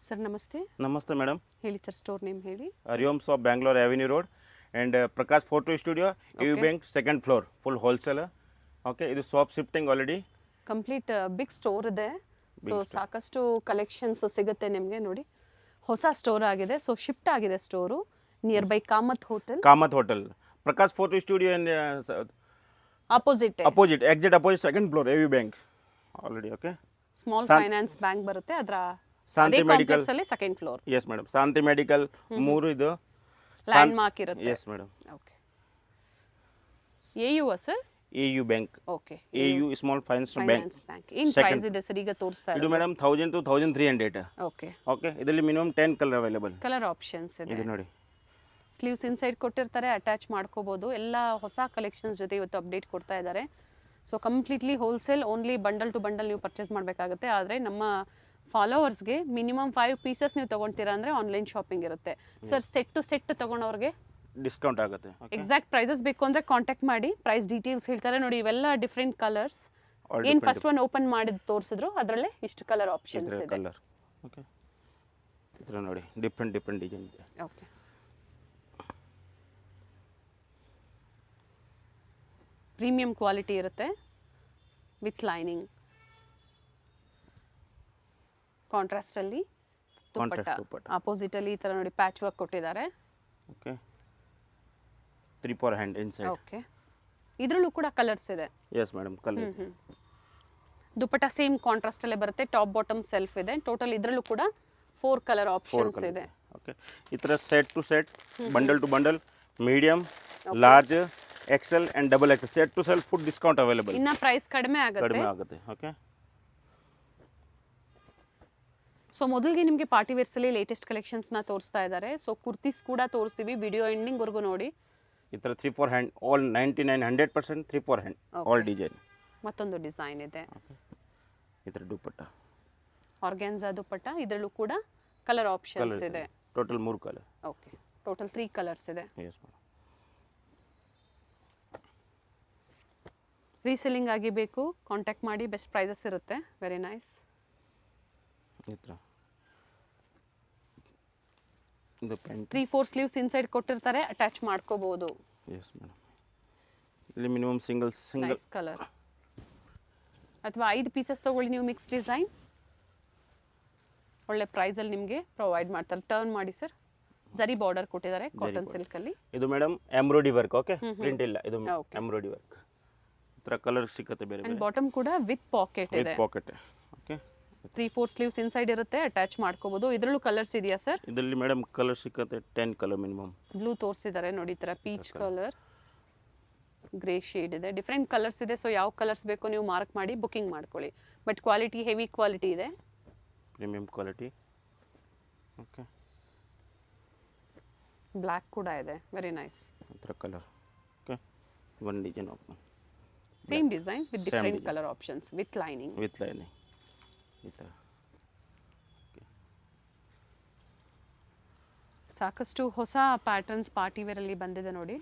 Sir ನಮಸ್ತೆ. ನಮಸ್ತೆ madam. ಹೇಳಿ ಸರ್, ಸ್ಟೋರ್ ನೇಮ್ ಹೇಳಿ. Hariom shop, Bangalore avenue road and Prakash photo studio, U bank, second floor, full wholesale. Okay, ಇದು shop shifting already complete big store ಇದೆ. So ಸಾಕಷ್ಟು collections ಸಿಗುತ್ತೆ ನಿಮಗೆ. ನೋಡಿ, ಹೊಸ ಸ್ಟೋರ್ ಆಗಿದೆ. ಸೊ ಶಿಫ್ಟ್ ಆಗಿದೆ store nearby Kamath hotel, Prakash photo studio opposite exact opposite, second floor, U bank already. Okay, small finance bank ಬರುತ್ತೆ, ಅದರ ಶಾಂತಿ ಮೆಡಿಕಲ್ ಅಲ್ಲಿ ಸೆಕೆಂಡ್ ಫ್ಲೋರ್. ಎಸ್ ಮೇಡಮ್, ಶಾಂತಿ ಮೆಡಿಕಲ್ ಮೂರು ಇದು ಲ್ಯಾಂಡ್ ಮಾರ್ಕ್ ಇರುತ್ತೆ. Yes madam. Okay, AU sir? AU bank. Okay, AU small finance bank. ಏನು price ಇದೆ sir ಈಗ ತೋರಿಸ್ತಾ ಇದು ಮೇಡಮ್ 1000 to 1300. ಓಕೆ ಓಕೆ, ಇದರಲ್ಲಿ minimum 10 colour available. Colour options ಇದೆ. ಇದು ನೋಡಿ, ಸ್ಲೀವ್ಸ್ ಇನ್ಸೈಡ್ ಕೊಟ್ಟಿರ್ತಾರೆ, ಅಟ್ಯಾಚ್ ಮಾಡ್ಕೋಬಹುದು. ಎಲ್ಲ ಹೊಸ ಕಲೆಕ್ಷನ್ಸ್ ಜೊತೆ ಇವತ್ತು ಅಪ್ಡೇಟ್ ಕೊಡ್ತಾ ಇದ್ದಾರೆ. So completely wholesale, only bundle to bundle ನೀವು ಪರ್ಚೇಸ್ ಮಾಡಬೇಕಾಗುತ್ತೆ. ಆದರೆ ನಮ್ಮ ಫಾಲೋವರ್ಸ್ಗೆ ಮಿನಿಮಮ್ 5 ಪೀಸಸ್ ನೀವು ತೊಗೊಳ್ತೀರಾ ಅಂದರೆ ಆನ್ಲೈನ್ ಶಾಪಿಂಗ್ ಇರುತ್ತೆ. ಸರ್, ಸೆಟ್ ಟು ಸೆಟ್ ತೊಗೊಳೋರಿಗೆ ಡಿಸ್ಕೌಂಟ್ ಆಗುತ್ತೆ. ಎಕ್ಸಾಕ್ಟ್ ಪ್ರೈಸಸ್ ಬೇಕು ಅಂದರೆ ಕಾಂಟ್ಯಾಕ್ಟ್ ಮಾಡಿ, ಪ್ರೈಸ್ ಡೀಟೇಲ್ಸ್ ಹೇಳ್ತಾರೆ. ನೋಡಿ, ಇವೆಲ್ಲ ಡಿಫ್ರೆಂಟ್ ಕಲರ್ಸ್. ಏನು ಫಸ್ಟ್ ಒನ್ ಓಪನ್ ಮಾಡಿದ್ದು ತೋರಿಸಿದ್ರು, ಅದರಲ್ಲೇ ಇಷ್ಟು ಕಲರ್ ಆಪ್ಷನ್ಸ್ ಇದೆ. ಓಕೆ, ಇದರ ನೋಡಿ ಡಿಫ್ರೆಂಟ್ ಡಿಸೈನ್ ಇದೆ. ಓಕೆ, ಪ್ರೀಮಿಯಂ ಕ್ವಾಲಿಟಿ ಇರುತ್ತೆ ವಿತ್ ಲೈನಿಂಗ್. ಕಾಂಟ್ರಾಸ್ಟ್ ಅಲ್ಲಿ ದುಪ್ಪಟ್ಟ, ಅಪೋಸಿಟ್ ಅಲ್ಲಿ ಈ ತರ ನೋಡಿ ಪ್ಯಾಚ್ ವರ್ಕ್ ಕೊಟ್ಟಿದ್ದಾರೆ. Okay, 3/4 hand inside. ಓಕೆ, ಇದರಲ್ಲೂ ಕೂಡ ಕಲರ್ಸ್ ಇದೆ. ಎಸ್ ಮೇಡಮ್, ಕಲರ್ ಇದೆ. ದುಪ್ಪಟ್ಟ ಸೇಮ್ ಕಾಂಟ್ರಾಸ್ಟ್ ಅಲ್ಲೇ ಬರುತ್ತೆ, ಟಾಪ್ ಬಾಟಮ್ ಸೆಲ್ಫ್ ಇದೆ. ಟೋಟಲ್ ಇದರಲ್ಲೂ ಕೂಡ 4 ಕಲರ್ ಆಪ್ಷನ್ಸ್ ಇದೆ. ಓಕೆ, ಈ ತರ set to set, bundle to bundle, medium, large, XL and double XL, set to sell food discount available. ಇನ್ನ ಪ್ರೈಸ್ ಕಡಿಮೆ ಆಗುತ್ತೆ. ಓಕೆ, ಸೊ ಮೊದಲಿಗೆ ನಿಮಗೆ ಪಾರ್ಟಿ ವೇರ್ಸ್ ಅಲ್ಲಿ ಲೇಟೆಸ್ಟ್ ಕಲೆಕ್ಷನ್ಸ್ ನ ತೋರಿಸ್ತಾ ಇದ್ದಾರೆ. ಸೊ ಕುರ್ತೀಸ್ ಕೂಡ ತೋರಿಸ್ತೀವಿ, ವಿಡಿಯೋ ಎಂಡಿಂಗ್ ವರ್ಗು ನೋಡಿ. ಈ ತರ 3/4 hand, all 99-100% 3/4 hand, all design. ಮತ್ತೊಂದು ಡಿಸೈನ್ ಇದೆ. ಈ ತರ ದುಪ್ಪಟ್ಟ, ಆರ್ಗಾನ್ಜಾ ದುಪ್ಪಟ್ಟ, ಇದರಲ್ಲೂ ಕೂಡ ಕಲರ್ ಆಪ್ಷನ್ಸ್ ಇದೆ. Total 3 colour. Okay, total 3 colours ಇದೆ. Yes madam. ರೀಸೆಲ್ಲಿಂಗ್ ಆಗಿ ಬೇಕು, ಕಾಂಟ್ಯಾಕ್ಟ್ ಮಾಡಿ, ಬೆಸ್ಟ್ ಪ್ರೈಸಸ್ ಇರುತ್ತೆ. Very nice. ಈ ತರ ಇದು ಪ್ಯಾಂಟ್ 3-4 ಸ್ಲೀವ್ಸ್ ಇನ್ಸೈಡ್ ಕೊಟ್ಟಿರ್ತಾರೆ, ಅಟ್ಯಾಚ್ ಮಾಡ್ಕೋಬಹುದು. ಎಸ್ ಮೇಡಮ್. ಇಲ್ಲಿ ಮಿನಿಮಮ್ ಸಿಂಗಲ್ ನೈಸ್ ಕಲರ್. ಅಥವಾ 5 ಪೀಸಸ್ ತಗೊಳ್ಳಿ ನೀವು, ಮಿಕ್ಸ್ ಡಿಸೈನ್, ಒಳ್ಳೆ ಪ್ರೈಸ್ ಅಲ್ಲಿ ನಿಮಗೆ ಪ್ರೊವೈಡ್ ಮಾಡ್ತಾರೆ. ಟರ್ನ್ ಮಾಡಿ ಸರ್. ಜರಿ ಬಾರ್ಡರ್ ಕೊಟ್ಟಿದ್ದಾರೆ ಕಾಟನ್ ಸಿಲ್ಕ್ ಅಲ್ಲಿ. ಇದು madam embroidery work. Okay, print ಇಲ್ಲ, ಇದು ಎಂಬ್ರಾಯ್ಡರಿ ವರ್ಕ್. ಈ ತರ ಕಲರ್ ಸಿಗುತ್ತೆ ಬೇರೆ ಬೇರೆ. ಅಂಡ್ ಬಾಟಮ್ ಕೂಡ ವಿತ್ ಪಾಕೆಟ್ ಇದೆ. ಪಾಕೆಟ್. ಓಕೆ, 3-4 ಸ್ಲೀವ್ಸ್ ಇನ್ಸೈಡ್ ಇರುತ್ತೆ, ಅಟ್ಯಾಚ್ ಮಾಡ್ಕೋಬಹುದು. ಇದರಲ್ಲೂ ಕಲರ್ಸ್ ಇದೆಯಾ ಸರ್? ಇದರಲ್ಲಿ ಮೇಡಮ್ ಕಲರ್ ಸಿಗುತ್ತೆ 10 ಕಲರ್ ಮಿನಿಮಮ್. ಬ್ಲೂ ತೋರಿಸಿದ್ದಾರೆ ನೋಡಿ, ಈ ತರ ಪೀಚ್ ಕಲರ್, ಗ್ರೇ ಶೇಡ್ ಇದೆ, ಡಿಫ್ರೆಂಟ್ ಕಲರ್ಸ್ ಇದೆ. ಸೊ ಯಾವ ಕಲರ್ಸ್ ಬೇಕೋ ನೀವು ಮಾರ್ಕ್ ಮಾಡಿ ಬುಕಿಂಗ್ ಮಾಡ್ಕೊಳ್ಳಿ. ಬಟ್ ಕ್ವಾಲಿಟಿ ಹೆವಿ ಕ್ವಾಲಿಟಿ ಇದೆ, ಪ್ರೀಮಿಯಂ ಕ್ವಾಲಿಟಿ. ಓಕೆ, ಬ್ಲ್ಯಾಕ್ ಕೂಡ ಇದೆ. Very nice. ಈ ತರ colour. Okay, one design open, same designs with different colour options, with lining. ಈ ತರ ಸಾಕಷ್ಟು ಹೊಸ ಪ್ಯಾಟರ್ನ್ಸ್ ಪಾರ್ಟಿ ವೇರ್ ಅಲ್ಲಿ ಬಂದಿದೆ ನೋಡಿ.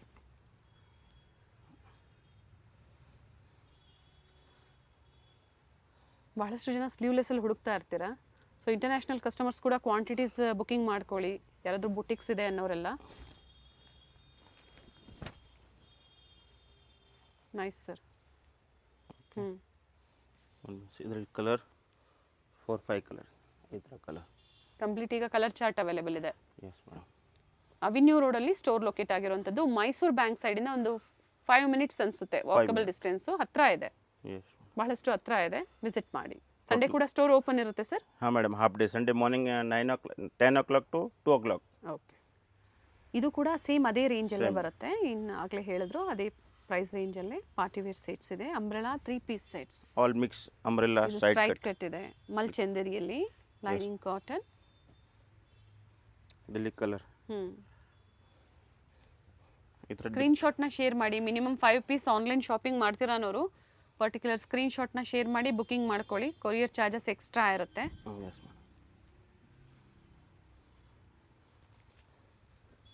ಬಹಳಷ್ಟು ಜನ ಸ್ಲೀವ್ಲೆಸ್ ಅಲ್ಲಿ ಹುಡುಕ್ತಾ ಇರ್ತೀರಾ. ಸೊ ಇಂಟರ್ನ್ಯಾಷನಲ್ ಕಸ್ಟಮರ್ಸ್ ಕೂಡ ಕ್ವಾಂಟಿಟೀಸ್ ಬುಕಿಂಗ್ ಮಾಡ್ಕೊಳ್ಳಿ, ಯಾರಾದರೂ ಬುಟಿಕ್ಸ್ ಇದೆ ಅನ್ನೋರೆಲ್ಲ. Nice sir. ಇದರಲ್ಲಿ ಕಲರ್ 4-5 ಕಲರ್. ಈ ತರ ಕಲರ್ ಕಂಪ್ಲೀಟ್ ಈಗ ಕಲರ್ ಚಾರ್ಟ್ ಅವೈಲೇಬಲ್ ಇದೆ. Yes madam. ಅವೆನ್ಯೂ ರೋಡ್ ಅಲ್ಲಿ ಸ್ಟೋರ್ ಲೊಕೇಟ್ ಆಗಿರುವಂತದ್ದು. ಮೈಸೂರು ಬ್ಯಾಂಕ್ ಸೈಡ್ ಇಂದ ಒಂದು 5 ಮಿನಿಟ್ಸ್ ಅನ್ಸುತ್ತೆ, ವಾಕಬಲ್ ಡಿಸ್ಟೆನ್ಸ್. ಹತ್ರ ಇದೆ, ಬಹಳಷ್ಟು ಹತ್ರ ಇದೆ. ವಿಸಿಟ್ ಮಾಡಿ. ಸಂಡೇ ಕೂಡ ಸ್ಟೋರ್ ಓಪನ್ ಇರುತ್ತೆ ಸರ್? ಹಾಂ madam, half day. Sunday morning 10 o'clock to 2 o'clock. Okay, ಇದು ಕೂಡ ಸೇಮ್ ಅದೇ ರೇಂಜಲ್ಲೇ ಬರುತ್ತೆ. ಇನ್ನು ಆಗಲೇ ಹೇಳಿದ್ರು ಅದೇ ಪ್ರೈಸ್ ರೇಂಜಲ್ಲೇ ಪಾರ್ಟಿ ವೇರ್ ಸೆಟ್ಸ್ ಇದೆ. Umbrella 3 piece sets, all mix umbrella straight cut ಇದೆ. ಮಲ್ ಚಂದೇರಿಯಲ್ಲಿ ಲೈನಿಂಗ್ ಕಾಟನ್. ಇದರಲ್ಲಿ ಕಲರ್. ಸ್ಕ್ರೀನ್ ಶಾಟ್ನ ಶೇರ್ ಮಾಡಿ. ಮಿನಿಮಮ್ 5 ಪೀಸ್ ಆನ್ಲೈನ್ ಶಾಪಿಂಗ್ ಮಾಡ್ತೀರಾ ಅನ್ನೋರು ಪರ್ಟಿಕ್ಯುಲರ್ ಸ್ಕ್ರೀನ್ ಶಾಟ್ನ ಶೇರ್ ಮಾಡಿ ಬುಕಿಂಗ್ ಮಾಡ್ಕೊಳ್ಳಿ. ಕೊರಿಯರ್ ಚಾರ್ಜಸ್ ಎಕ್ಸ್ಟ್ರಾ ಇರುತ್ತೆ.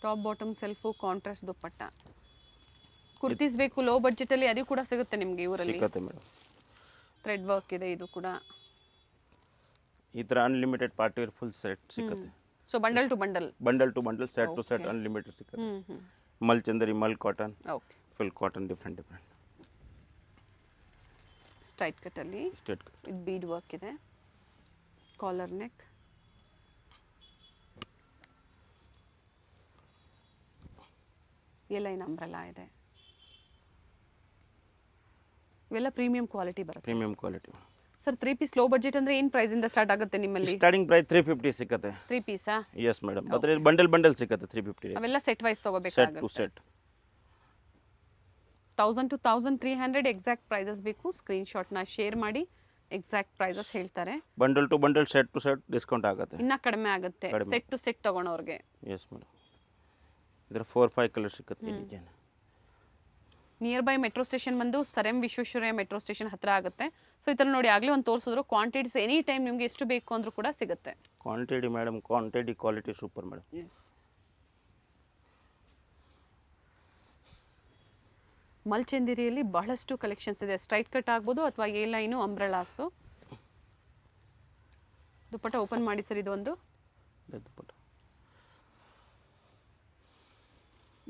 Top bottom self, contrast dupatta. Kurtis ಬೇಕು ಲೋ ಬಡ್ಜೆಟ್ ಅಲ್ಲಿ, ಅದು ಕೂಡ ಸಿಗುತ್ತೆ ನಿಮಗೆ ಇವರಲ್ಲಿ. ಥ್ರೆಡ್ ವರ್ಕ್ ಇದೆ, ಇದು ಕೂಡ ಈ ಥರ unlimited party wear full set ಸಿಗುತ್ತೆ. So bundle to bundle. Bundle to bundle, set to set unlimited ಸಿಗುತ್ತೆ. Mul Chanderi, mul cotton, okay. Full cotton, different straight ಕಟ್ಟಲ್ಲಿ ಸ್ಟೇಟ್ ಇದು ಬೀಡ್ ವರ್ಕ್ ಇದೆ, ಕಾಲರ್ ನೆಕ್, ಲೈನ್ ಅಂಬ್ರೆಲಾ ಇದೆ. ಇವೆಲ್ಲ ಪ್ರೀಮಿಯಂ ಕ್ವಾಲಿಟಿ ಬರುತ್ತೆ. Premium quality. Sir 3 piece low budget ಅಂದ್ರೆ ಏನು price ಇಂದ ಸ್ಟಾರ್ಟ್ ಆಗುತ್ತೆ ನಿಮ್ಮಲ್ಲಿ? ಸ್ಟಾರ್ಟಿಂಗ್ ಪ್ರೈಸ್ 350 ಸಿಗುತ್ತೆ. 3 ಪೀಸಾ? Yes madam. ಅದ್ರ ಬಂಡಲ್ ಸಿಗುತ್ತೆ 350. ಅವೆಲ್ಲ ಸೆಟ್ ವೈಸ್ ಸೆಟ್ ಟು ತಗೋಬೇಕಾಗುತ್ತೆ. ಸೆಟ್ 1000 to 1300 ಎಕ್ಸಾಕ್ಟ್ ಪ್ರೈಸಸ್ ಬೇಕು. ಸ್ಕ್ರೀನ್ ಶಾಟ್ನ ಶೇರ್ ಮಾಡಿ, ಎಕ್ಸಾಕ್ಟ್ ಪ್ರೈಸಸ್ ಹೇಳ್ತಾರೆ. Bundle to bundle, set to set discount ಆಗುತ್ತೆ. ಇನ್ನ ಕಡಿಮೆ ಆಗುತ್ತೆ ಸೆಟ್ ಟು ಸೆಟ್ ತಗೊಳೋರ್ಗೆ. Yes madam. ಇದರ 4-5 ಕಲರ್ ಸಿಗುತ್ತೆ design. Nearby metro station ಬಂದು ಸರ್ ವಿಶ್ವೇಶ್ವರಯ್ಯ ಮೆಟ್ರೋ ಸ್ಟೇಷನ್ ಹತ್ರ ಆಗುತ್ತೆ. ಸೊ ಈ ಥರ ನೋಡಿ, ಆಗಲೇ ಒಂದು ತೋರಿಸಿದ್ರು. ಕ್ವಾಂಟಿಟೀಸ್ ಎನಿ ಟೈಮ್ ನಿಮಗೆ ಎಷ್ಟು ಬೇಕು ಅಂದ್ರೂ ಕೂಡ ಸಿಗುತ್ತೆ. Quantity madam, quantity quality super madam. Yes. ಮಲ್ಚಂದಿರಿಯಲ್ಲಿ ಬಹಳಷ್ಟು ಕಲೆಕ್ಷನ್ಸ್ ಇದೆ. ಸ್ಟ್ರೈಟ್ ಕಟ್ ಆಗ್ಬೋದು ಅಥವಾ A line, umbrellas. Dupatta open ಮಾಡಿ ಸರ್. ಇದು ಒಂದು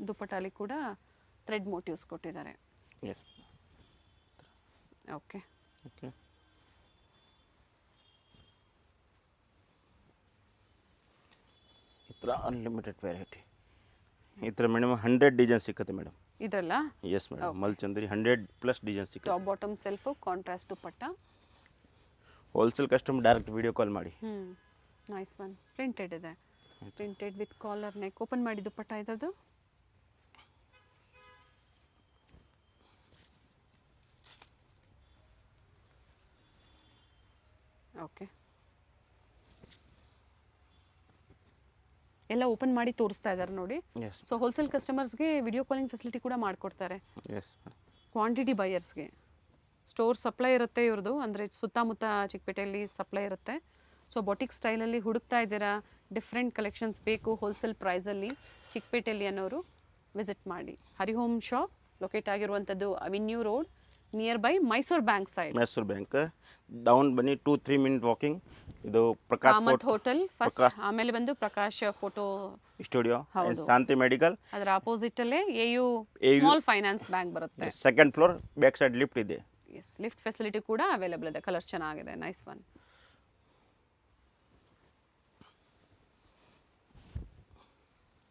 ದುಪ್ಪಟ್ಟಲ್ಲಿ ಕೂಡ ಥ್ರೆಡ್ ಮೋಟಿವ್ಸ್ ಕೊಟ್ಟಿದ್ದಾರೆ. ಎಸ್. ಓಕೆ. ಓಕೆ. ಈ ಥರ ಅನ್ಲಿಮಿಟೆಡ್ ವೆರೈಟಿ. ಈ ಥರ ಮಿನಿಮಮ್ 100 ಡಿಸೈನ್ ಸಿಗುತ್ತೆ ಮೇಡಮ್ ಇದಲ್ಲ. Yes madam. ಮಲ್ಚಂದ್ರಿ 100+ ಡಿಸೈನ್ ಸಿಗುತ್ತೆ. Top bottom self contrast dupatta. Wholesale customer direct video call ಮಾಡಿ. Nice one. ಪ್ರಿಂಟೆಡ್ ಇದೆ, printed with collar neck. Open ಮಾಡಿ ದುಪ್ಪಟ್ಟ ಇದ್ದದ್ದು. ಓಕೆ. ಎಲ್ಲ ಓಪನ್ ಮಾಡಿ ತೋರಿಸ್ತಾ ಇದ್ದಾರೆ ನೋಡಿ. ಸೊ ಹೋಲ್ಸೇಲ್ ಕಸ್ಟಮರ್ಸ್ಗೆ ವಿಡಿಯೋ ಕಾಲಿಂಗ್ ಫೆಸಿಲಿಟಿ ಕೂಡ ಮಾಡಿಕೊಡ್ತಾರೆ. ಕ್ವಾಂಟಿಟಿ ಬೈಯರ್ಸ್ಗೆ ಸ್ಟೋರ್ ಸಪ್ಲೈ ಇರುತ್ತೆ ಇವ್ರದ್ದು, ಅಂದರೆ ಸುತ್ತಮುತ್ತ ಚಿಕ್ಕಪೇಟೆಯಲ್ಲಿ ಸಪ್ಲೈ ಇರುತ್ತೆ. ಸೊ ಬೊಟಿಕ್ ಸ್ಟೈಲಲ್ಲಿ ಹುಡುಕ್ತಾ ಇದ್ದೀರಾ, ಡಿಫ್ರೆಂಟ್ ಕಲೆಕ್ಷನ್ಸ್ ಬೇಕು ಹೋಲ್ಸೇಲ್ ಪ್ರೈಸಲ್ಲಿ, ಚಿಕ್ಕಪೇಟೆಯಲ್ಲಿ ಅನ್ನೋರು ವಿಸಿಟ್ ಮಾಡಿ. ಹರಿಹೋಮ್ ಶಾಪ್ ಲೊಕೇಟ್ ಆಗಿರುವಂಥದ್ದು avenue road, near by Mysuru bank side. Mysuru bank down ಬನ್ನಿ, 2-3 ಮಿನಿಟ್ ವಾಕಿಂಗ್. ಇದು ಪ್ರಕಾಶ್ ಕಾಮತ್ ಹೋಟೆಲ್ ಫಸ್ಟ್, ಆಮೇಲೆ ಬಂದು Prakash photo studio, Shanti medical. ಅದರ ಅಪೋಸಿಟ್ ಅಲ್ಲೇ ಎಯು ಸ್ಮಾಲ್ ಫೈನಾನ್ಸ್ ಬ್ಯಾಂಕ್ ಬರುತ್ತೆ. Second floor, back side lift ಇದೆ. ಎಸ್, ಲಿಫ್ಟ್ ಫೆಸಿಲಿಟಿ ಕೂಡ ಅವೈಲೇಬಲ್ ಇದೆ. ಕಲರ್ ಚೆನ್ನಾಗಿದೆ, ನೈಸ್ ಒನ್.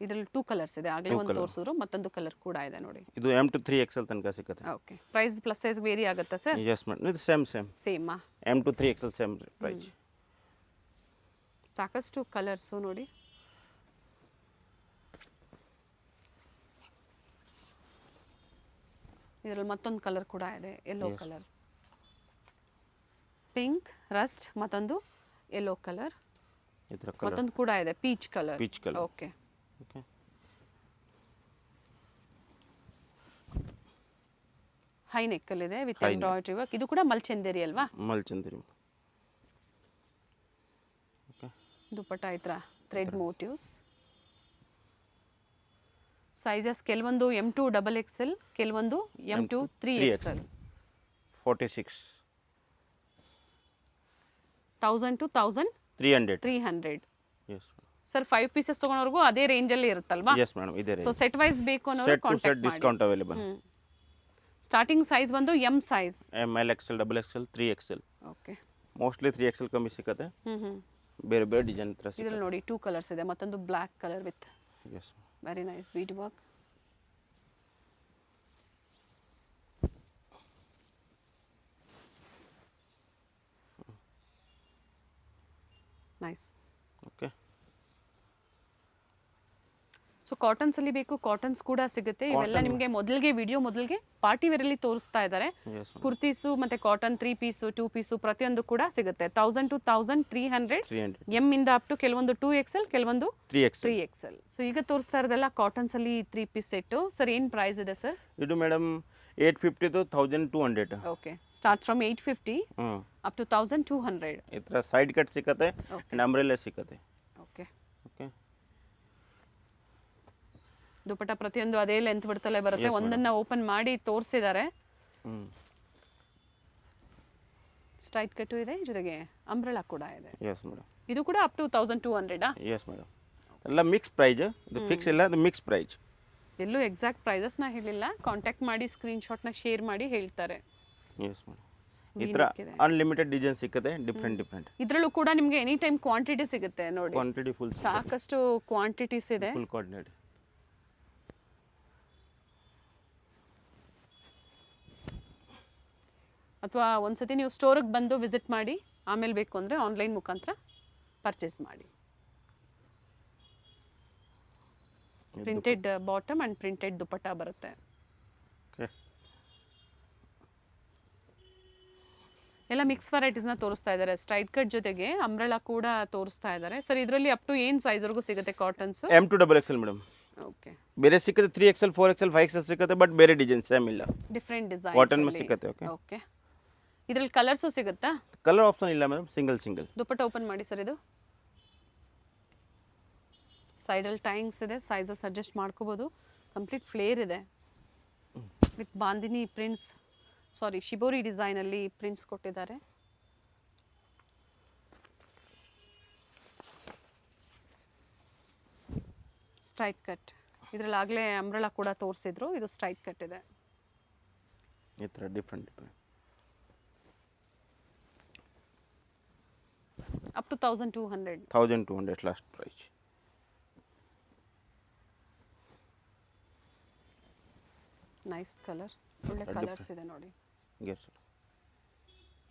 ಇದರಲ್ಲಿ 2 ಕಲರ್ಸ್ ಇದೆ. ಆಗಲೇ ಒಂದು ತೋರಿಸಿದ್ರು, ಮತ್ತೊಂದು ಕಲರ್ ಕೂಡ ಇದೆ ನೋಡಿ. ಇದು M to 3XL ತನಕ ಸಿಗುತ್ತೆ. Okay. Price plus size vary ಆಗುತ್ತಾ ಸರ್? Yes madam. ಇದು same M to 3XL same price. ಸಾಕಷ್ಟು ಕಲರ್ಸು ನೋಡಿ. ಇದರಲ್ಲಿ ಮತ್ತೊಂದು ಕಲರ್ ಕೂಡ ಇದೆ, ಯೆಲ್ಲೋ ಕಲರ್, ಪಿಂಕ್, ರಸ್ಟ್, ಮತ್ತೊಂದು ಯೆಲ್ಲೋ ಕಲರ್, ಮತ್ತೊಂದು ಕೂಡ ಇದೆ ಪೀಚ್ ಕಲರ್. ಓಕೆ. ಹೈ ನೆಕ್ಕಲ್ ಇದೆ ವಿತ್ ಎಂಬ್ರಾಯ್ಡ್ರಿ ವರ್ಕ್. ಇದು ಕೂಡ ಮಲ್ಚಂದೇರಿ ಅಲ್ವಾ? ಮಲ್ಚಂದೇರಿ. ದುಪ್ಪಟ್ಟ ಈ ಥರ ಥ್ರೆಡ್ ಮೋಟಿವ್ಸ್. ಸೈಜಸ್ ಕೆಲವೊಂದು M2 XXL, ಕೆಲವೊಂದು M2 3XL. 46. 1000 to 1300. Yes. Sir 5 pieces ತಗೊಳೋರ್ಗೂ ಅದೇ ರೇಂಜಲ್ಲಿ ಇರುತ್ತಲ್ವಾ? ಎಸ್ ಮೇಡಮ್, ಇದೆ ರೇಂಜ್. ಸೊ ಸೆಟ್ ವೈಸ್ ಬೇಕು ಅನ್ನೋರು ಕಾಂಟ್ಯಾಕ್ಟ್ ಮಾಡಿ. Discount available. ಸ್ಟಾರ್ಟಿಂಗ್ ಸೈಜ್ ಬಂದು M size, ML, XL, XXL, 3XL. Okay. Mostly 3XL ಕಮ್ಮಿ ಸಿಗುತ್ತೆ. ಬೇರೆ ಬೇರೆ ಡಿಸೈನ್ ತರ ಸಿಗುತ್ತೆ. ಇದರಲ್ಲಿ ನೋಡಿ 2 ಕಲರ್ಸ್ ಇದೆ. ಮತ್ತೊಂದು black colour with very nice bead work. Nice. Okay. So cottons ಅಲ್ಲಿ ಬೇಕು, ಕಾಟನ್ಸ್ ಕೂಡ ಸಿಗುತ್ತೆ. ಇವೆಲ್ಲ ನಿಮಗೆ ವಿಡಿಯೋ ಮೊದಲಿಗೆ ಪಾರ್ಟಿ ವೇರ್ ಅಲ್ಲಿ ತೋರಿಸ್ತಾ ಇದ್ದಾರೆ. ಕುರ್ತೀಸು ಮತ್ತೆ ಕಾಟನ್ 3 ಪೀಸು 2 ಪೀಸು ಪ್ರತಿಯೊಂದು ಕೂಡ ಸಿಗುತ್ತೆ. 1000 to 1300. M ಇಂದ ಅಪ್ ಟು ಕೆಲವೊಂದು 2XL, ಕೆಲವೊಂದು 3XL. ಸೊ ಈಗ ತೋರಿಸ್ತಾ ಇರೋದೆಲ್ಲ ಕಾಟನ್ಸ್ ಅಲ್ಲಿ 3 ಪೀಸ್ ಸೆಟ್. ಸರ್ ಏನ್ ಪ್ರೈಸ್ ಇದೆ ಸರ್? ಇದು madam 850 to 1200. Okay. Start from 850 up to 1200. ಈ ತರ ಸೈಡ್ ಕಟ್ ಸಿಗುತ್ತೆ ಅಂಡ್ ಅಂಬ್ರೆಲಾ ಸಿಗುತ್ತೆ. ಓಕೆ. ಓಕೆ. ದುಪ್ಪಟ್ಟ ಪ್ರತಿಯೊಂದು ಅದೇ ಲೆಂತ್ ಬಿಡ್ತಲೇ ಬರುತ್ತೆ. ಒಂದನ್ನ ಓಪನ್ ಮಾಡಿ ತೋರಿಸಿದ್ದಾರೆ. ಸ್ಟ್ರೈಟ್ ಕಟ್ಟು ಇದೆ, ಜೊತೆಗೆ ಅಂಬ್ರೆಲಾ ಕೂಡ ಇದೆ. Yes madam. ಇದು ಕೂಡ ಅಪ್ ಟು 1200. Yes madam. ಎಲ್ಲ ಮಿಕ್ಸ್ ಪ್ರೈಸ್, ಇದು ಫಿಕ್ಸ್ ಇಲ್ಲ, ಅದು ಮಿಕ್ಸ್ ಪ್ರೈಸ್. ಎಲ್ಲೂ ಎಕ್ಸಾಕ್ಟ್ ಪ್ರೈಸಸ್ನ ಹೇಳಿಲ್ಲ, ಕಾಂಟ್ಯಾಕ್ಟ್ ಮಾಡಿ ಸ್ಕ್ರೀನ್ಶಾಟ್ನ ಶೇರ್ ಮಾಡಿ ಹೇಳ್ತಾರೆ. Yes madam. ಈ ಥರ ಅನ್ಲಿಮಿಟೆಡ್ ಡಿಸೈನ್ ಸಿಕ್ಕತ್ತೆ, ಡಿಫ್ರೆಂಟ್. ಇದರಲ್ಲೂ ಕೂಡ ನಿಮಗೆ ಎನಿ ಟೈಮ್ ಕ್ವಾಂಟಿಟಿ ಸಿಗುತ್ತೆ ನೋಡಿ. ಕ್ವಾಂಟಿಟಿ ಫುಲ್ ಸಾಕಷ್ಟು ಕ್ವಾಂಟಿಟೀಸ್ ಇದೆ. Full coordinate. ಅಥವಾ ಒಂದ್ಸತಿ ನೀವು ಸ್ಟೋರಿಗೆ ಬಂದು ವಿಸಿಟ್ ಮಾಡಿ, ಆಮೇಲೆ ಬೇಕು ಅಂದರೆ ಆನ್ಲೈನ್ ಮುಖಾಂತರ ಪರ್ಚೇಸ್ ಮಾಡಿ. Printed bottom and printed dupatta ಬರುತ್ತೆ. ಎಲ್ಲ ಮಿಕ್ಸ್ ವೆರೈಟೀಸ್ನ ತೋರಿಸ್ತಾ ಇದ್ದಾರೆ. ಸ್ಟ್ರೈಟ್ ಕಟ್ ಜೊತೆಗೆ ಅಂಬ್ರೆಲಾ ಕೂಡ ತೋರಿಸ್ತಾ ಇದ್ದಾರೆ. ಸರ್ ಇದರಲ್ಲಿ ಅಪ್ ಟು ಏನು ಸೈಜ್ವರೆಗೂ ಸಿಗುತ್ತೆ cottons? M to XXL madam. Okay. ಬೇರೆ ಸಿಕ್ಕತ್ತೆ 3XL 4XL 5XL ಸಿಕ್ಕತ್ತೆ, ಬಟ್ ಬೇರೆ ಡಿಸೈನ್ ಸೇಮ್ ಇಲ್ಲ. ಡಿಫ್ರೆಂಟ್ ಡಿಸೈನ್ ಕಾಟನ್ ಮೇಲೆ ಸಿಕ್ಕತ್ತೆ. ಓಕೆ. ಓಕೆ. ಇದರಲ್ಲಿ ಕಲರ್ಸು ಸಿಗುತ್ತಾ? ಕಲರ್ ಆಪ್ಷನ್ ಇಲ್ಲ ಮೇಡಮ್, ಸಿಂಗಲ್. ದುಪಟ್ಟ ಓಪನ್ ಮಾಡಿ ಸರ್. ಇದು ಸೈಡಲ್ಲಿ ಟೈಂಗ್ಸ್ ಇದೆ, ಸೈಜಸ್ ಅಡ್ಜಸ್ಟ್ ಮಾಡ್ಕೋಬೋದು. ಕಂಪ್ಲೀಟ್ ಫ್ಲೇರ್ ಇದೆ ವಿತ್ ಬಾಂದಿನಿ ಪ್ರಿಂಟ್ಸ್, ಶಿಬೋರಿ ಡಿಸೈನಲ್ಲಿ ಪ್ರಿಂಟ್ಸ್ ಕೊಟ್ಟಿದ್ದಾರೆ. ಸ್ಟ್ರೈಟ್ ಕಟ್, ಇದರಲ್ಲಿ ಆಗಲೇ ಅಂಬ್ರೆಲಾ ಕೂಡ ತೋರಿಸಿದ್ರು. ಇದು ಸ್ಟ್ರೈಟ್ ಕಟ್ ಇದೆ. ಈ ಥರ different up to 1200. 1200 last price. Nice colour, ಒಳ್ಳೆ ಕಲರ್ಸ್ ಇದೆ ನೋಡಿ. ಎಸ್.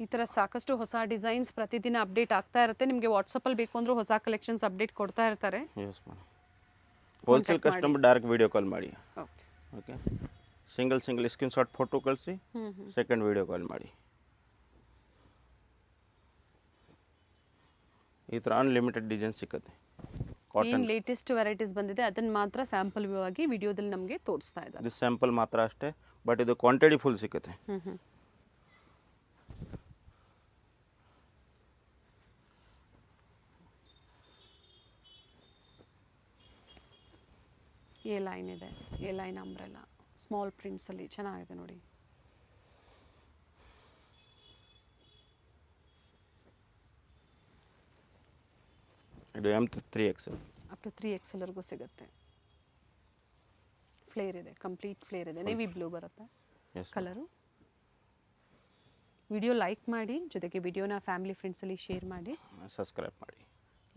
ಈ ಥರ ಸಾಕಷ್ಟು ಹೊಸ ಡಿಸೈನ್ಸ್ ಪ್ರತಿದಿನ ಅಪ್ಡೇಟ್ ಆಗ್ತಾ ಇರುತ್ತೆ. ನಿಮಗೆ ವಾಟ್ಸಪ್ಪಲ್ಲಿ ಬೇಕು ಅಂದರೂ ಹೊಸ ಕಲೆಕ್ಷನ್ಸ್ ಅಪ್ಡೇಟ್ ಕೊಡ್ತಾ ಇರ್ತಾರೆ. Yes madam. Wholesale customer direct video call ಮಾಡಿ. Okay. Okay. Single screenshot photo ಕಳಿಸಿ, ಸೆಕೆಂಡ್ ವಿಡಿಯೋ ಕಾಲ್ ಮಾಡಿ. ಈ ಥರ ಅನ್ಲಿಮಿಟೆಡ್ ಡಿಸೈನ್ ಸಿಕ್ಕತ್ತೆ. ಏನು ಲೇಟೆಸ್ಟ್ ವೆರೈಟೀಸ್ ಬಂದಿದೆ ಅದನ್ನು ಮಾತ್ರ ಸ್ಯಾಂಪಲ್ ವ್ಯೂ ಆಗಿ ವಿಡಿಯೋದಲ್ಲಿ ನಮಗೆ ತೋರಿಸ್ತಾ ಇದ್ದಾರೆ. ಇದು ಸ್ಯಾಂಪಲ್ ಮಾತ್ರ ಅಷ್ಟೇ, ಬಟ್ ಇದು ಕ್ವಾಂಟಿಟಿ ಫುಲ್ ಸಿಕ್ಕತ್ತೆ. ಎ ಲೈನ್ ಇದೆ, ಎ ಲೈನ್ ಅಂಬ್ರೆಲಾ ಸ್ಮಾಲ್ ಪ್ರಿಂಟ್ಸಲ್ಲಿ ಚೆನ್ನಾಗಿದೆ ನೋಡಿ. ಇದು M to 3XL. Up to 3XLವರೆಗೂ ಸಿಗುತ್ತೆ. ಫ್ಲೇರ್ ಇದೆ, ಕಂಪ್ಲೀಟ್ ಫ್ಲೇರ್ ಇದೆ. ನೇವಿ ಬ್ಲೂ ಬರುತ್ತೆ ಕಲರು. ವಿಡಿಯೋ ಲೈಕ್ ಮಾಡಿ, ಜೊತೆಗೆ ವಿಡಿಯೋನ ಫ್ಯಾಮಿಲಿ ಫ್ರೆಂಡ್ಸಲ್ಲಿ ಶೇರ್ ಮಾಡಿ, ಸಬ್ಸ್ಕ್ರೈಬ್ ಮಾಡಿ.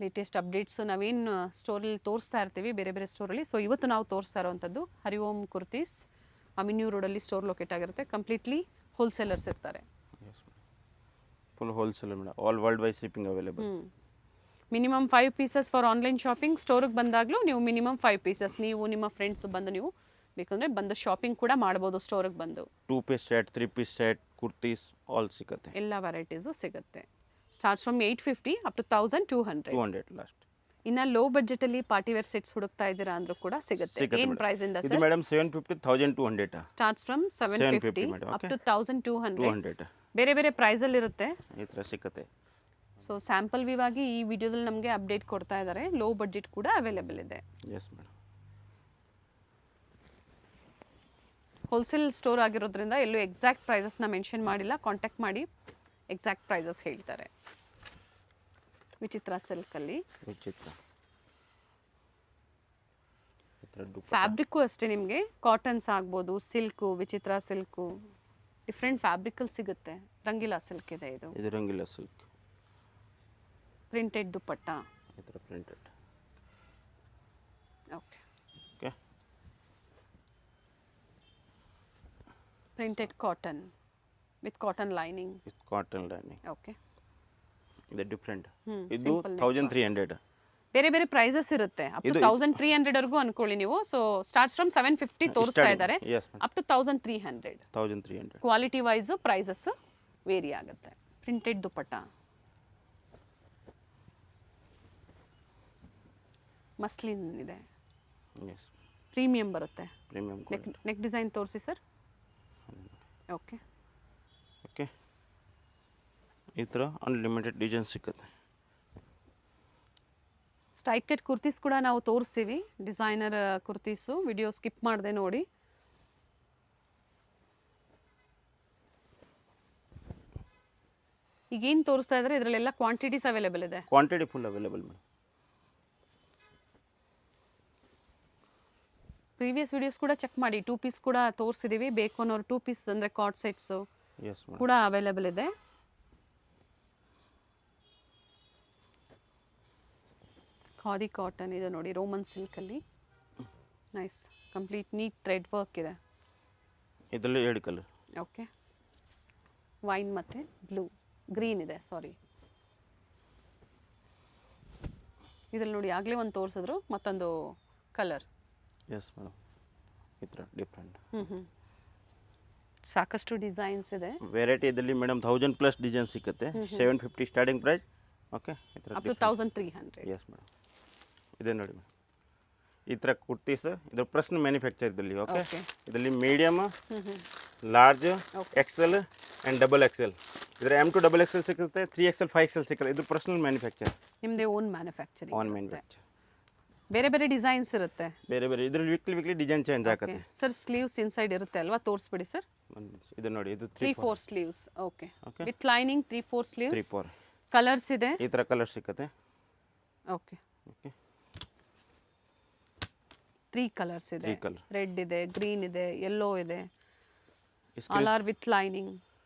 ಲೇಟೆಸ್ಟ್ ಅಪ್ಡೇಟ್ಸ್ ನಾವೇನು ಸ್ಟೋರಲ್ಲಿ ತೋರಿಸ್ತಾ ಇರ್ತೀವಿ ಬೇರೆ ಬೇರೆ ಸ್ಟೋರಲ್ಲಿ. ಸೊ ಇವತ್ತು ನಾವು ತೋರಿಸ್ತಾ ಇರೋವಂಥದ್ದು ಹರಿಓಂ ಕುರ್ತೀಸ್, ಅಮಿನ್ಯೂ ರೋಡಲ್ಲಿ ಸ್ಟೋರ್ ಲೊಕೇಟ್ ಆಗಿರುತ್ತೆ. ಕಂಪ್ಲೀಟ್ಲಿ ಹೋಲ್ಸೇಲರ್ಸ್ ಇರ್ತಾರೆ. Full wholesale madam, all worldwide shipping available. Minimum 5 pieces for online shopping. ಸ್ಟೋರಿಗೆ ಬಂದಾಗಲೂ ನೀವು ಮಿನಿಮಮ್ 5 ಪೀಸಸ್, ನೀವು ನಿಮ್ಮ ಫ್ರೆಂಡ್ಸ್ ಬಂದು ನೀವು ಬೇಕಂದರೆ ಬಂದು ಶಾಪಿಂಗ್ ಕೂಡ ಮಾಡ್ಬೋದು ಸ್ಟೋರಿಗೆ ಬಂದು. 2 piece set, 3 piece set, kurtis all ಸಿಗುತ್ತೆ. ಎಲ್ಲ ವೆರೈಟೀಸು ಸಿಗುತ್ತೆ. Starts from 850 up to 1200 last. ಇನ್ನು ಲೋ ಬಜೆಟಲ್ಲಿ ಪಾರ್ಟಿ ವೇರ್ ಸೆಟ್ಸ್ ಹುಡುಕ್ತಾ ಇದ್ದೀರಾ ಅಂದ್ರೂ ಕೂಡ ಸಿಗುತ್ತೆ. ಏನು ಪ್ರೈಸ್ ಇಂದ ಇದು madam 750 1200. Starts from 750 up to 1200. ಬೇರೆ ಬೇರೆ ಪ್ರೈಸಲ್ಲಿ ಇರುತ್ತೆ. ಈ ಥರ ಸಿಗುತ್ತೆ. ಸೊ ಸ್ಯಾಂಪಲ್ ವ್ಯೂ ಆಗಿ ಈ ವಿಡಿಯೋದಲ್ಲಿ ನಮಗೆ ಅಪ್ಡೇಟ್ ಕೊಡ್ತಾ ಇದ್ದಾರೆ. ಲೋ ಬಡ್ಜೆಟ್ ಕೂಡ ಅವೈಲೇಬಲ್ ಇದೆ. Yes madam. ಹೋಲ್ಸೇಲ್ ಸ್ಟೋರ್ ಆಗಿರೋದ್ರಿಂದ ಎಲ್ಲೂ ಎಕ್ಸಾಕ್ಟ್ ಪ್ರೈಸಸ್ನ ಮೆನ್ಷನ್ ಮಾಡಿಲ್ಲ. ಕಾಂಟ್ಯಾಕ್ಟ್ ಮಾಡಿ ಎಕ್ಸಾಕ್ಟ್ ಪ್ರೈಸಸ್ ಹೇಳ್ತಾರೆ. ವಿಚಿತ್ರ ಸಿಲ್ಕಲ್ಲಿ ಫ್ಯಾಬ್ರಿಕ್ಕು ಅಷ್ಟೇ ನಿಮಗೆ ಕಾಟನ್ಸ್ ಆಗ್ಬೋದು, ಸಿಲ್ಕು, ವಿಚಿತ್ರ ಸಿಲ್ಕು, ಡಿಫ್ರೆಂಟ್ ಫ್ಯಾಬ್ರಿಕಲ್ಲಿ ಸಿಗುತ್ತೆ. ರಂಗಿಲಾ ಸಿಲ್ಕ್ ಇದೆ, ಇದು ರಂಗಿಲಾ ಸಿಲ್ಕ್. ಪ್ರಿಂಟೆಡ್ ದುಪಟ್ಟ, ಈ ಥರ printed. Okay. Okay. Printed cotton with cotton lining. Okay. ಇದು ಡಿಫ್ರೆಂಟ್. ಇದು 1300. ಬೇರೆ ಬೇರೆ ಪ್ರೈಸಸ್ ಇರುತ್ತೆ. ಅಪ್ ಟು 1300 ವರೆಗೂ ಅನ್ಕೊಳ್ಳಿ ನೀವು. ಸೊ ಸ್ಟಾರ್ಟ್ಸ್ ಫ್ರಮ್ 750 ತೋರಿಸ್ತಾ ಇದ್ದಾರೆ, up to 1300. Quality wise prices vary ಆಗುತ್ತೆ. ಪ್ರಿಂಟೆಡ್ ದುಪಟ್ಟ, ಮಸ್ಲಿನ್ ಇದೆ, ಪ್ರೀಮಿಯಂ ಬರುತ್ತೆ. ನೆಕ್ ಡಿಸೈನ್ ತೋರಿಸಿ ಸರ್. ಓಕೆ. ಓಕೆ. ಈ ಥರ ಅನ್ಲಿಮಿಟೆಡ್ ಡಿಸೈನ್ ಸಿಗುತ್ತೆ. ಸ್ಟ್ರೈಟ್ ಕಟ್ ಕುರ್ತೀಸ್ ಕೂಡ ನಾವು ತೋರಿಸ್ತೀವಿ. ಡಿಸೈನರ್ ಕುರ್ತೀಸು ವಿಡಿಯೋ ಸ್ಕಿಪ್ ಮಾಡಿದೆ ನೋಡಿ. ಈಗ ಏನು ತೋರಿಸ್ತಾ ಇದ್ದಾರೆ ಇದರಲ್ಲೆಲ್ಲ ಕ್ವಾಂಟಿಟೀಸ್ ಅವೈಲೇಬಲ್ ಇದೆ. Quantity full available madam. Previous videos ಕೂಡ ಚೆಕ್ ಮಾಡಿ, 2 ಪೀಸ್ ಕೂಡ ತೋರಿಸಿದೀವಿ. ಬೇಕು ಅನ್ನೋರು 2 ಪೀಸ್ ಅಂದರೆ ಕಾರ್ಡ್ ಸೆಟ್ಸು ಎಸ್ ಮೇಡಮ್ ಕೂಡ ಅವೈಲೇಬಲ್ ಇದೆ. ಖಾದಿ ಕಾಟನ್ ಇದೆ ನೋಡಿ, ರೋಮನ್ ಸಿಲ್ಕಲ್ಲಿ nice complete neat thread work ಇದೆ. ಇದರಲ್ಲಿ 2 ಕಲರ್. ಓಕೆ, ವೈನ್ ಮತ್ತು ಬ್ಲೂ, ಗ್ರೀನ್ ಇದೆ ಸಾರಿ. ಇದ್ರಲ್ಲಿ ನೋಡಿ ಆಗಲೇ ಒಂದು ತೋರಿಸಿದ್ರು, ಮತ್ತೊಂದು ಕಲರ್. ಎಸ್ ಮೇಡಮ್, ಈ ಥರ ಡಿಫ್ರೆಂಟ್. ಸಾಕಷ್ಟು ಡಿಸೈನ್ಸ್ ಇದೆ. ವೆರೈಟಿ ಇದರಲ್ಲಿ ಮೇಡಮ್ 1000+ ಡಿಸೈನ್ ಸಿಗುತ್ತೆ. 750 ಸ್ಟಾರ್ಟಿಂಗ್ ಪ್ರೈಸ್. ಓಕೆ, ಈ ಥರ ಅಪ್ ಟು 1300. ಎಸ್ ಮೇಡಮ್, ಇದೆ ನೋಡಿ ಮೇಡಮ್ ಈ ಥರ ಕುರ್ತೀಸ್. ಇದು ಪರ್ಸನಲ್ ಮ್ಯಾನುಫ್ಯಾಕ್ಚರ್ ಇದರಲ್ಲಿ. ಓಕೆ, ಇದರಲ್ಲಿ medium, large, Excel and XXL. ಇದರ M to XXL ಸಿಗುತ್ತೆ, 3XL 5XL ಸಿಗುತ್ತೆ. ಇದು ಪರ್ಸನಲ್ ಮ್ಯಾನುಫ್ಯಾಕ್ಚರ್, ನಿಮ್ಮದೇ ಓನ್ ಮ್ಯಾನುಫ್ಯಾಕ್ಚರಿಂಗ್. Own manufacture. ಬೇರೆ ಬೇರೆ ಡಿಸೈನ್ಸ್ ಇರುತ್ತೆ. ಬೇರೆ ಬೇರೆ ಇದರಲ್ಲಿ ವೀಕ್ಲಿ ಡಿಸೈನ್ ಚೇಂಜ್ ಆಗುತ್ತೆ. ಸರ್ ಸ್ಲೀವ್ಸ್ ಇನ್ಸೈಡ್ ಇರುತ್ತೆ ಅಲ್ವಾ, ತೋರಿಸ್ಬಿಡಿ ಸರ್. ಇದು ನೋಡಿ, ಇದು 3-4 sleeves. Okay, with lining 3-4 sleeves. 3-4 colours ಇದೆ. ಈ ಥರ ಕಲರ್ ಸಿಗುತ್ತೆ. ಓಕೆ, ಓಕೆ, 3 ಕಲರ್ಸ್ ಇದೆ. 3 ಕಲರ್. ರೆಡ್ ಇದೆ, ಗ್ರೀನ್ ಇದೆ, ಯೆಲ್ಲೋ ಇದೆ. All are with lining.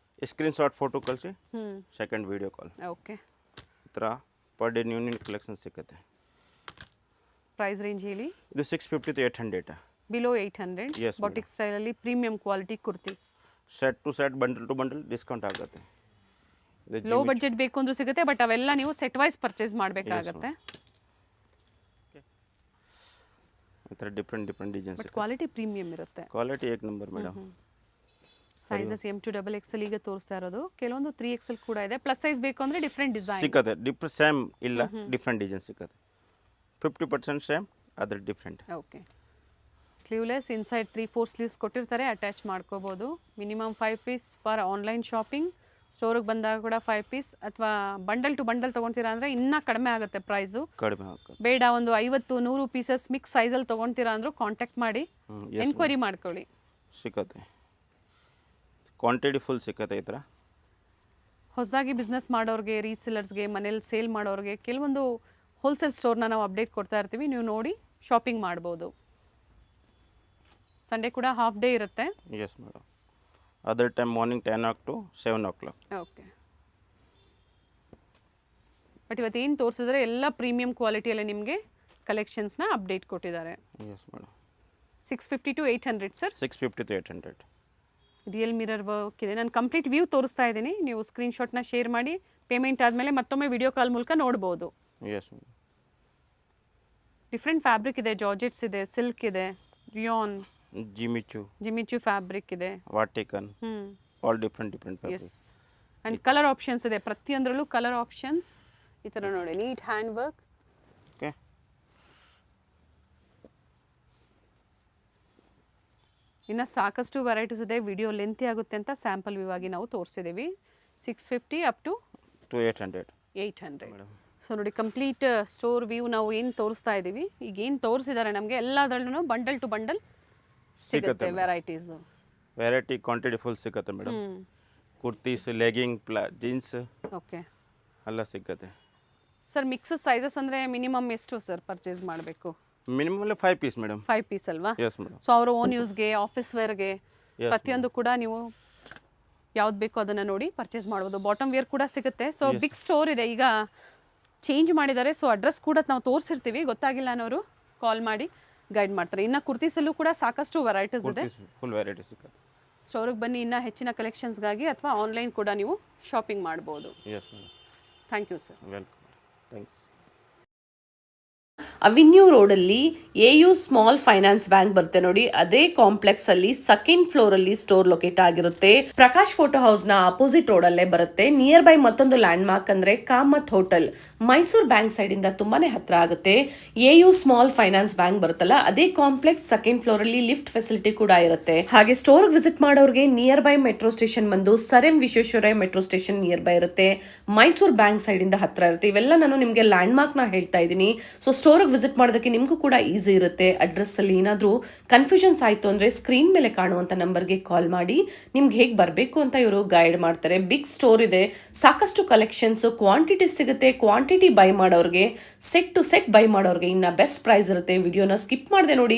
Screen shot photo ಕಳಿಸಿ, ಸೆಕೆಂಡ್ ವಿಡಿಯೋ ಕಾಲ್. ಓಕೆ, ಈ ಥರ ಪರ್ ಡೇ ನ್ಯೂ ಕಲೆಕ್ಷನ್ ಸಿಗುತ್ತೆ. ಪ್ರೈಸ್ ರೇಂಜ್ ಹೇಳಿ. ಇದು 650 to 800. ಬಿಲೋ 800. Yes, ಬಾಟಿಕ್ ಸ್ಟೈಲಲ್ಲಿ premium quality kurtis. Set to set, bundle to bundle discount ಆಗುತ್ತೆ. Low budget ಬೇಕು ಅಂದ್ರೂ ಸಿಗುತ್ತೆ, ಬಟ್ ಅವೆಲ್ಲ ನೀವು ಸೆಟ್ ವೈಸ್ ಪರ್ಚೇಸ್ ಮಾಡಬೇಕಾಗತ್ತೆ. ಈ ಥರ different designs. But quality premium ಇರುತ್ತೆ. ಕ್ವಾಲಿಟಿ ಏಕ್ ನಂಬರ್ madam. Sizes M to XXL ಈಗ ತೋರಿಸ್ತಾ ಇರೋದು. ಕೆಲವೊಂದು 3XL ಕೂಡ ಇದೆ. ಪ್ಲಸ್ ಸೈಜ್ ಬೇಕು ಅಂದರೆ ಡಿಫ್ರೆಂಟ್ ಡಿಸೈನ್ ಸಿಗುತ್ತೆ. ಸೇಮ್ ಇಲ್ಲ, ಡಿಫ್ರೆಂಟ್ ಡಿಸೈನ್ ಸಿಗುತ್ತೆ. 50% ಸೇಮ್, ಅದರ different. Okay, sleeveless inside 3-4 sleeves ಕೊಟ್ಟಿರ್ತಾರೆ, ಅಟ್ಯಾಚ್ ಮಾಡ್ಕೋಬೋದು. Minimum 5 piece for online shopping. ಸ್ಟೋರಿಗೆ ಬಂದಾಗ ಕೂಡ 5 ಪೀಸ್ ಅಥವಾ ಬಂಡಲ್ ಟು ಬಂಡಲ್ ತೊಗೊತೀರಾ ಅಂದರೆ ಇನ್ನೂ ಕಡಿಮೆ ಆಗುತ್ತೆ ಪ್ರೈಸು. ಕಡಿಮೆ ಆಗುತ್ತೆ. ಬೇಡ ಒಂದು 50-100 ಪೀಸಸ್ ಮಿಕ್ಸ್ ಸೈಜಲ್ಲಿ ತೊಗೊತೀರಾ ಅಂದರೂ ಕಾಂಟ್ಯಾಕ್ಟ್ ಮಾಡಿ ಎನ್ಕ್ವೈರಿ ಮಾಡ್ಕೊಳ್ಳಿ. ಸಿಗುತ್ತೆ, ಕ್ವಾಂಟಿಟಿ ಫುಲ್ ಸಿಗುತ್ತೆ. ಈ ಥರ ಹೊಸದಾಗಿ ಬಿಸ್ನೆಸ್ ಮಾಡೋರಿಗೆ, ರೀಸೇಲರ್ಸ್ಗೆ, ಮನೇಲಿ ಸೇಲ್ ಮಾಡೋರಿಗೆ ಕೆಲವೊಂದು ಹೋಲ್ಸೇಲ್ ಸ್ಟೋರ್ನ ನಾವು ಅಪ್ಡೇಟ್ ಕೊಡ್ತಾ ಇರ್ತೀವಿ. ನೀವು ನೋಡಿ ಶಾಪಿಂಗ್ ಮಾಡ್ಬೋದು. ಸಂಡೇ ಕೂಡ ಹಾಫ್ ಡೇ ಇರುತ್ತೆ. Yes madam, other time morning 10 o'clock to 7 o'clock. Okay, but ಇವತ್ತೇನು ತೋರಿಸಿದ್ರೆ ಎಲ್ಲ ಪ್ರೀಮಿಯಂ ಕ್ವಾಲಿಟಿಯಲ್ಲಿ ನಿಮಗೆ ಕಲೆಕ್ಷನ್ಸ್ನ ಅಪ್ಡೇಟ್ ಕೊಟ್ಟಿದ್ದಾರೆ. Yes madam, 650 to 800 sir. 650 to 800. Real mirror work ಇದೆ. ನಾನು ಕಂಪ್ಲೀಟ್ ವ್ಯೂ ತೋರಿಸ್ತಾ ಇದ್ದೀನಿ, ನೀವು ಸ್ಕ್ರೀನ್ಶಾಟ್ನ ಶೇರ್ ಮಾಡಿ ಪೇಮೆಂಟ್ ಆದಮೇಲೆ ಮತ್ತೊಮ್ಮೆ ವಿಡಿಯೋ ಕಾಲ್ ಮೂಲಕ ನೋಡ್ಬೋದು. ಎಸ್ ಮೇಡಮ್, ಡಿಫ್ರೆಂಟ್ ಫ್ಯಾಬ್ರಿಕ್ ಇದೆ. ಜಾರ್ಜೆಟ್ಸ್ ಇದೆ, ಸಿಲ್ಕ್ ಇದೆ, ರಿಯಾನ್, ಜಿಮಿಚು ಫ್ಯಾಬ್ರಿಕ್ ಇದೆ, ವಾಟಿಕನ್, all different yes. And colour options ಇದೆ, ಪ್ರತಿಯೊಂದರಲ್ಲೂ ಕಲರ್ ಆಪ್ಷನ್ಸ್. ಈ ಥರ ನೋಡಿ, ನೀಟ್ ಹ್ಯಾಂಡ್ ವರ್ಕ್. ಓಕೆ, ಇನ್ನು ಸಾಕಷ್ಟು ವೆರೈಟೀಸ್ ಇದೆ. ವಿಡಿಯೋ ಲೆಂತಿ ಆಗುತ್ತೆ ಅಂತ ಸ್ಯಾಂಪಲ್ ವ್ಯೂ ಆಗಿ ನಾವು ತೋರಿಸಿದ್ದೀವಿ. 650 up to 800. ಸೊ ನೋಡಿ, ಕಂಪ್ಲೀಟ್ ಸ್ಟೋರ್ ವ್ಯೂ ನಾವು ಏನು ತೋರಿಸ್ತಾ ಇದ್ದೀವಿ. ಈಗ ಏನು ತೋರಿಸಿದ್ದಾರೆ ನಮಗೆ ಎಲ್ಲದರಲ್ಲೂ ಬಂಡಲ್ ಟು ಬಂಡಲ್ ಸಿಗುತ್ತೆ ವೆರೈಟೀಸು. ವೆರೈಟಿ ಕ್ವಾಂಟಿಟಿ ಫುಲ್ ಸಿಗುತ್ತೆ madam. Kurtis, legging, jeans, okay ಎಲ್ಲ ಸಿಗುತ್ತೆ. ಸರ್ ಮಿಕ್ಸ್ ಸೈಜಸ್ ಅಂದರೆ ಮಿನಿಮಮ್ ಎಷ್ಟು ಸರ್ ಪರ್ಚೇಸ್ ಮಾಡಬೇಕು? Minimum 5 piece madam. 5 ಪೀಸ್ ಅಲ್ವಾ? Yes madam. ಸೊ ಅವ್ರ ಓನ್ ಯೂಸ್ಗೆ, ಆಫೀಸ್ ವೇರ್ಗೆ ಪ್ರತಿಯೊಂದು ಕೂಡ ನೀವು ಯಾವ್ದು ಬೇಕೋ ಅದನ್ನು ನೋಡಿ ಪರ್ಚೇಸ್ ಮಾಡ್ಬೋದು. ಬಾಟಮ್ ವೇರ್ ಕೂಡ ಸಿಗುತ್ತೆ. ಸೊ ಬಿಗ್ ಸ್ಟೋರ್ ಇದೆ, ಈಗ ಚೇಂಜ್ ಮಾಡಿದ್ದಾರೆ. ಸೊ ಅಡ್ರೆಸ್ ಕೂಡ ನಾವು ತೋರಿಸಿರ್ತೀವಿ, ಗೊತ್ತಾಗಿಲ್ಲ ಅನ್ನೋರು ಕಾಲ್ ಮಾಡಿ ಗೈಡ್ ಮಾಡ್ತಾರೆ. ಇನ್ನು ಕುರ್ತೀಸಲ್ಲೂ ಕೂಡ ಸಾಕಷ್ಟು ವೆರೈಟೀಸ್ ಇದೆ. ಫುಲ್ ವೆರೈಟಿ ಸಿಗುತ್ತೆ. ಸ್ಟೋರಿಗೆ ಬನ್ನಿ, ಇನ್ನೂ ಹೆಚ್ಚಿನ ಕಲೆಕ್ಷನ್ಸ್ಗಾಗಿ ಅಥವಾ ಆನ್ಲೈನ್ ಕೂಡ ನೀವು ಶಾಪಿಂಗ್ ಮಾಡ್ಬೋದು. Yes madam. Thank you sir. Welcome. Thanks. Avenue ರೋಡಲ್ಲಿ AU ಸ್ಮಾಲ್ ಫೈನಾನ್ಸ್ ಬ್ಯಾಂಕ್ ಬರುತ್ತೆ ನೋಡಿ, ಅದೇ ಕಾಂಪ್ಲೆಕ್ಸ್ ಅಲ್ಲಿ ಸೆಕೆಂಡ್ ಫ್ಲೋರ್ ಅಲ್ಲಿ ಸ್ಟೋರ್ ಲೊಕೇಟ್ ಆಗಿರುತ್ತೆ. ಪ್ರಕಾಶ್ ಫೋಟೋ ಹೌಸ್ ನ ಅಪೋಸಿಟ್ ರೋಡ್ ಅಲ್ಲೇ ಬರುತ್ತೆ. ನಿಯರ್ ಬೈ ಮತ್ತೊಂದು ಲ್ಯಾಂಡ್ ಮಾರ್ಕ್ ಅಂದ್ರೆ ಕಾಮತ್ ಹೋಟೆಲ್. ಮೈಸೂರು ಬ್ಯಾಂಕ್ ಸೈಡಿಂದ ತುಂಬಾನೇ ಹತ್ರ ಆಗುತ್ತೆ. AU ಸ್ಮಾಲ್ ಫೈನಾನ್ಸ್ ಬ್ಯಾಂಕ್ ಬರುತ್ತಲ್ಲ, ಅದೇ ಕಾಂಪ್ಲೆಕ್ಸ್ ಸೆಕೆಂಡ್ ಫ್ಲೋರ್ ಅಲ್ಲಿ ಲಿಫ್ಟ್ ಫೆಸಿಲಿಟಿ ಕೂಡ ಇರುತ್ತೆ. ಹಾಗೆ ಸ್ಟೋರ್ ವಿಸಿಟ್ ಮಾಡೋರಿಗೆ ನಿಯರ್ ಬೈ ಮೆಟ್ರೋ ಸ್ಟೇಷನ್ ಬಂದು sir M Visvesvaraya metro station near by ಇರುತ್ತೆ. ಮೈಸೂರು ಬ್ಯಾಂಕ್ ಸೈಡ್ ಇಂದ ಹತ್ರ ಇರುತ್ತೆ. ಇವೆಲ್ಲ ನಾನು ನಿಮಗೆ ಲ್ಯಾಂಡ್ ಮಾರ್ಕ್ ನ ಹೇಳ್ತಾ ಇದ್ದೀನಿ. ಸೊ ಸ್ಟೋರ್ ವಿಸಿಟ್ ಮಾಡೋದಕ್ಕೆ ನಿಮಗೂ ಕೂಡ ಈಸಿ ಇರುತ್ತೆ. ಅಡ್ರೆಸ್ ಅಲ್ಲಿ ಏನಾದರೂ ಕನ್ಫ್ಯೂಷನ್ಸ್ ಆಯಿತು ಅಂದರೆ ಸ್ಕ್ರೀನ್ ಮೇಲೆ ಕಾಣುವಂಥ ನಂಬರ್ಗೆ ಕಾಲ್ ಮಾಡಿ ನಿಮ್ಗೆ ಹೇಗೆ ಬರಬೇಕು ಅಂತ ಇವರು ಗೈಡ್ ಮಾಡ್ತಾರೆ. ಬಿಗ್ ಸ್ಟೋರ್ ಇದೆ, ಸಾಕಷ್ಟು ಕಲೆಕ್ಷನ್ಸ್, ಕ್ವಾಂಟಿಟಿ ಸಿಗುತ್ತೆ. ಕ್ವಾಂಟಿಟಿ ಬೈ ಮಾಡೋರಿಗೆ, ಸೆಟ್ ಟು ಸೆಟ್ ಬೈ ಮಾಡೋರಿಗೆ ಇನ್ನು ಬೆಸ್ಟ್ ಪ್ರೈಸ್ ಇರುತ್ತೆ. ವಿಡಿಯೋನ ಸ್ಕಿಪ್ ಮಾಡದೆ ನೋಡಿ.